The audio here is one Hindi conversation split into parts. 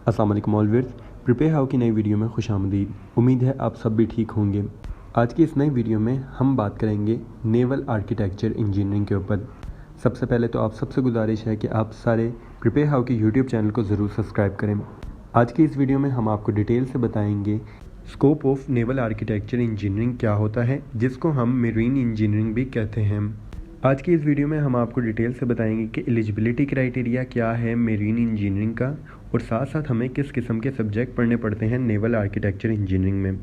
अस्सलाम वालेकुम ऑल व्यूअर्स, प्रिपेयर हाउ की नई वीडियो में खुशामदीद। उम्मीद है आप सब भी ठीक होंगे। आज की इस नई वीडियो में हम बात करेंगे नेवल आर्किटेक्चर इंजीनियरिंग के ऊपर। सबसे पहले तो आप सबसे गुजारिश है कि आप सारे प्रिपेयर हाउ के यूट्यूब चैनल को ज़रूर सब्सक्राइब करें। आज की इस वीडियो में हम आपको डिटेल से बताएंगे scope of naval architecture engineering क्या होता है, जिसको हम मेरीन इंजीनियरिंग भी कहते हैं। आज की इस वीडियो में हम आपको डिटेल से बताएंगे कि एलिजिबिलिटी क्राइटेरिया क्या है मेरीन इंजीनियरिंग का, और साथ साथ हमें किस किस्म के सब्जेक्ट पढ़ने पड़ते हैं नेवल आर्किटेक्चर इंजीनियरिंग में।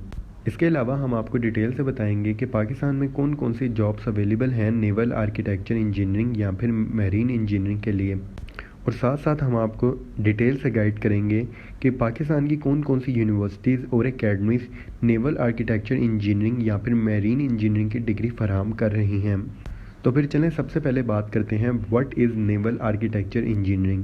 इसके अलावा हम आपको डिटेल से बताएंगे कि पाकिस्तान में कौन कौन सी जॉब्स अवेलेबल हैं नेवल आर्किटेक्चर इंजीनियरिंग या फिर मेरीन इंजीनियरिंग के लिए, और साथ साथ हम आपको डिटेल से गाइड करेंगे कि पाकिस्तान की कौन कौन सी यूनिवर्सिटीज़ और एकेडमीज़ नेवल आर्किटेक्चर इंजीनियरिंग या फिर मेरीन इंजीनियरिंग की डिग्री फराहम कर रही हैं। तो फिर चलें सबसे पहले बात करते हैं what is naval architecture engineering.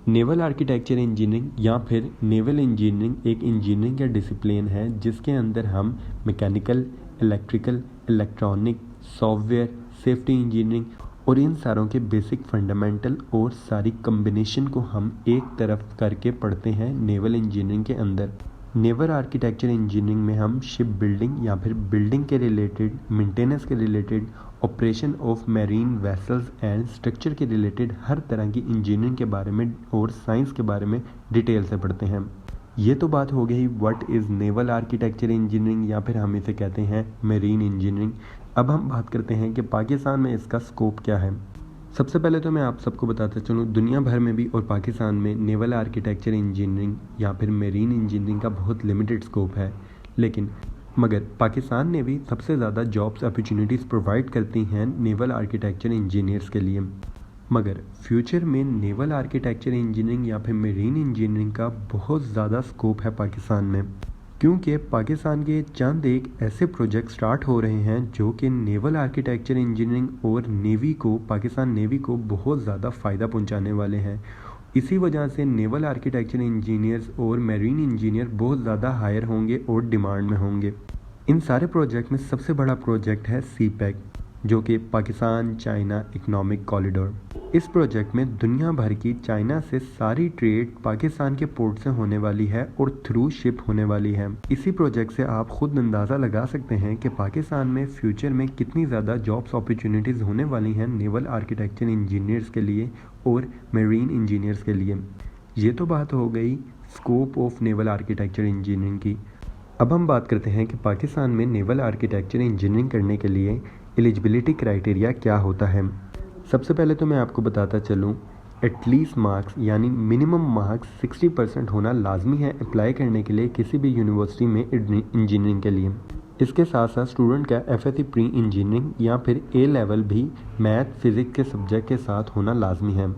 Naval architecture engineering या फिर नेवल इंजीनियरिंग एक इंजीनियरिंग का डिसिप्लिन है जिसके अंदर हम mechanical, electrical, electronic, software, safety engineering और इन सारों के बेसिक फंडामेंटल और सारी कम्बिनेशन को हम एक तरफ करके पढ़ते हैं नेवल इंजीनियरिंग के अंदर। नेवल आर्किटेक्चर इंजीनियरिंग में हम शिप बिल्डिंग या फिर बिल्डिंग के रिलेटेड, मेंटेनेंस के related, operation of marine vessels and structure के रिलेटेड हर तरह की इंजीनियरिंग के बारे में और साइंस के बारे में डिटेल से पढ़ते हैं। ये तो बात हो गई what is naval architecture engineering या फिर हम इसे कहते हैं मेरीन इंजीनियरिंग। अब हम बात करते हैं कि पाकिस्तान में इसका स्कोप क्या है। सबसे पहले तो मैं आप सबको बताता चलूँ, दुनिया भर में भी और पाकिस्तान में नेवल आर्किटेक्चर इंजीनियरिंग या फिर मेरीन इंजीनियरिंग का बहुत लिमिटेड स्कोप है, लेकिन मगर पाकिस्तान ने भी सबसे ज़्यादा जॉब्स अपॉर्चुनिटीज़ प्रोवाइड करती हैं नेवल आर्किटेक्चर इंजीनियर्स के लिए। मगर फ्यूचर में नेवल आर्किटेक्चर इंजीनियरिंग या फिर मेरीन इंजीनियरिंग का बहुत ज़्यादा स्कोप है पाकिस्तान में, क्योंकि पाकिस्तान के चंद एक ऐसे प्रोजेक्ट स्टार्ट हो रहे हैं जो कि नेवल आर्किटेक्चर इंजीनियरिंग और नेवी को, पाकिस्तान नेवी को बहुत ज़्यादा फ़ायदा पहुंचाने वाले हैं। इसी वजह से नेवल आर्किटेक्चर इंजीनियर्स और मैरीन इंजीनियर बहुत ज़्यादा हायर होंगे और डिमांड में होंगे। इन सारे प्रोजेक्ट में सबसे बड़ा प्रोजेक्ट है सीपैक, जो कि पाकिस्तान चाइना इकोनॉमिक कॉरिडोर। इस प्रोजेक्ट में दुनिया भर की चाइना से सारी ट्रेड पाकिस्तान के पोर्ट से होने वाली है और थ्रू शिप होने वाली है। इसी प्रोजेक्ट से आप खुद अंदाज़ा लगा सकते हैं कि पाकिस्तान में फ्यूचर में कितनी ज़्यादा जॉब्स अपॉर्चुनिटीज़ होने वाली हैं नेवल आर्किटेक्चर इंजीनियर्स के लिए और मेरीन इंजीनियर्स के लिए। ये तो बात हो गई scope of naval architecture engineering की। अब हम बात करते हैं कि पाकिस्तान में नेवल आर्किटेक्चर इंजीनियरिंग करने के लिए एलिजिबिलिटी क्राइटेरिया क्या होता है। सबसे पहले तो मैं आपको बताता चलूँ, एटलीस्ट मार्क्स यानी मिनिमम मार्क्स 60% होना लाजमी है अप्लाई करने के लिए किसी भी यूनिवर्सिटी में इंजीनियरिंग के लिए। इसके साथ साथ स्टूडेंट का एफएससी प्री इंजीनियरिंग या फिर ए लेवल भी मैथ फिज़िक्स के सब्जेक्ट के साथ होना लाजमी है।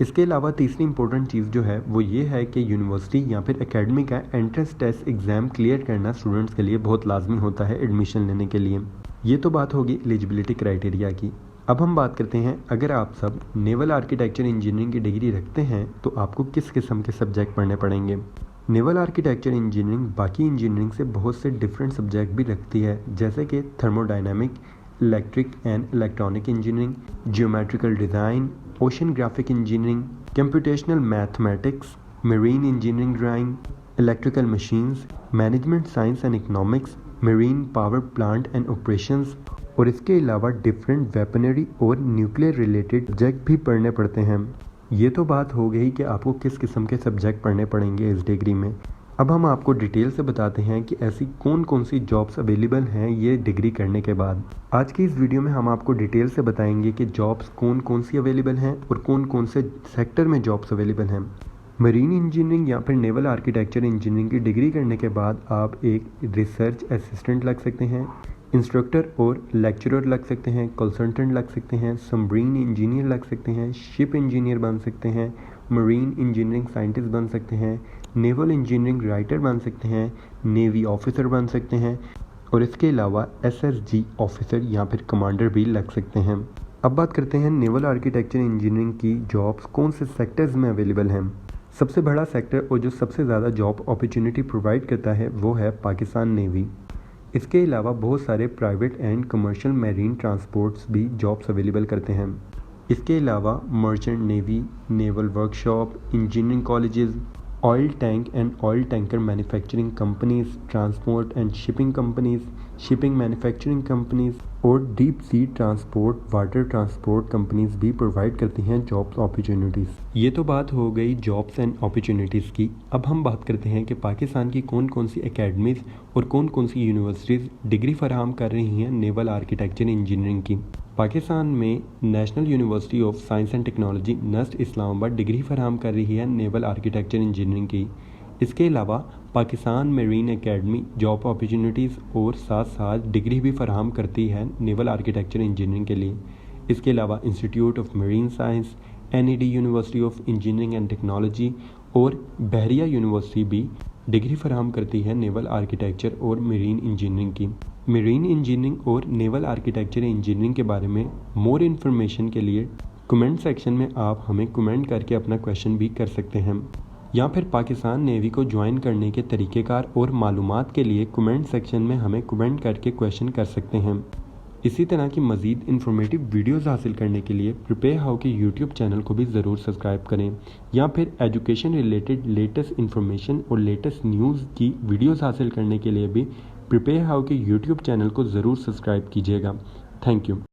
इसके अलावा तीसरी इंपॉर्टेंट चीज़ जो है वो ये है कि यूनिवर्सिटी या फिर एकेडमी का एंट्रेंस टेस्ट एग्ज़ाम क्लियर करना स्टूडेंट्स के लिए बहुत लाजमी होता है एडमिशन लेने के लिए। ये तो बात होगी एलिजिबिलिटी क्राइटेरिया की। अब हम बात करते हैं, अगर आप सब नेवल आर्किटेक्चर इंजीनियरिंग की डिग्री रखते हैं तो आपको किस किस्म के सब्जेक्ट पढ़ने पड़ेंगे। नेवल आर्किटेक्चर इंजीनियरिंग बाकी इंजीनियरिंग से बहुत से डिफरेंट सब्जेक्ट भी रखती है, जैसे कि thermodynamic, electric and electronic engineering, geometrical design, oceanographic engineering, computational mathematics, marine engineering drawing, electrical machines, management science and economics, marine power plant and operations, और इसके अलावा डिफरेंट वेपनरी और न्यूक्लियर रिलेटेड सब्जेक्ट भी पढ़ने पड़ते हैं। ये तो बात हो गई कि आपको किस किस्म के सब्जेक्ट पढ़ने पड़ेंगे इस डिग्री में। अब हम आपको डिटेल से बताते हैं कि ऐसी कौन कौन सी जॉब्स अवेलेबल हैं ये डिग्री करने के बाद। आज की इस वीडियो में हम आपको डिटेल से बताएंगे कि जॉब्स कौन कौन सी अवेलेबल हैं और कौन कौन से सेक्टर में जॉब्स अवेलेबल हैं। मरीन इंजीनियरिंग या फिर नेवल आर्किटेक्चर इंजीनियरिंग की डिग्री करने के बाद आप एक रिसर्च असिस्टेंट लग सकते हैं, इंस्ट्रक्टर और लेक्चरर लग सकते हैं, कंसल्टेंट लग सकते हैं, सबमरीन इंजीनियर लग सकते हैं, शिप इंजीनियर बन सकते हैं, मरीन इंजीनियरिंग साइंटिस्ट बन सकते हैं, नेवल इंजीनियरिंग राइटर बन सकते हैं, नेवी ऑफिसर बन सकते हैं, और इसके अलावा एसएसजी ऑफिसर या फिर कमांडर भी लग सकते हैं। अब बात करते हैं नेवल आर्किटेक्चर इंजीनियरिंग की जॉब्स कौन से सेक्टर्स में अवेलेबल हैं। सबसे बड़ा सेक्टर और जो सबसे ज़्यादा जॉब अपॉर्चुनिटी प्रोवाइड करता है वो है पाकिस्तान नेवी। इसके अलावा बहुत सारे private and commercial marine transports भी जॉब्स अवेलेबल करते हैं। इसके अलावा merchant navy, naval workshop, engineering colleges, oil tank and oil tanker manufacturing companies, transport and shipping companies, shipping manufacturing companies और deep sea transport, water transport companies भी प्रोवाइड करती हैं जॉब्स अपॉर्चुनिटीज़। ये तो बात हो गई जॉब्स एंड अपॉर्चुनिटीज़ की। अब हम बात करते हैं कि पाकिस्तान की कौन कौन सी एकेडमीज़ और कौन कौन सी यूनिवर्सिटीज़ डिग्री फराहम कर रही हैं नेवल आर्किटेक्चर इंजीनियरिंग की। पाकिस्तान में national university of science and technology NUST Islamabad degree फराहम कर रही है नेवल आर्किटेक्चर इंजीनियरिंग की। इसके अलावा Pakistan marine academy job opportunities और साथ साथ डिग्री भी फराहम करती है नेवल आर्किटेक्चर इंजीनियरिंग के लिए। इसके अलावा institute of marine science, NED university of engineering and technology और बहरिया यूनिवर्सिटी भी डिग्री फराहम करती है नेवल आर्किटेक्चर और मरीन इंजीनियरिंग की। मरीन इंजीनियरिंग और नेवल आर्किटेक्चर इंजीनियरिंग के बारे में मोर इन्फॉर्मेशन के लिए कमेंट सेक्शन में आप हमें कमेंट करके अपना क्वेश्चन भी कर सकते हैं, या फिर पाकिस्तान नेवी को ज्वाइन करने के तरीक़ेकार और मालूमात के लिए कमेंट सेक्शन में हमें कमेंट करके क्वेश्चन कर सकते हैं। इसी तरह की मज़ीद इन्फॉर्मेटिव वीडियोज़ हासिल करने के लिए प्रिपेयर हाउ के यूट्यूब चैनल को भी ज़रूर सब्सक्राइब करें, या फिर एजुकेशन रिलेटेड लेटेस्ट इन्फॉर्मेशन और लेटेस्ट न्यूज़ की वीडियोज़ हासिल करने के लिए भी प्रिपेयर हाउ के यूट्यूब चैनल को ज़रूर सब्सक्राइब कीजिएगा। Thank you.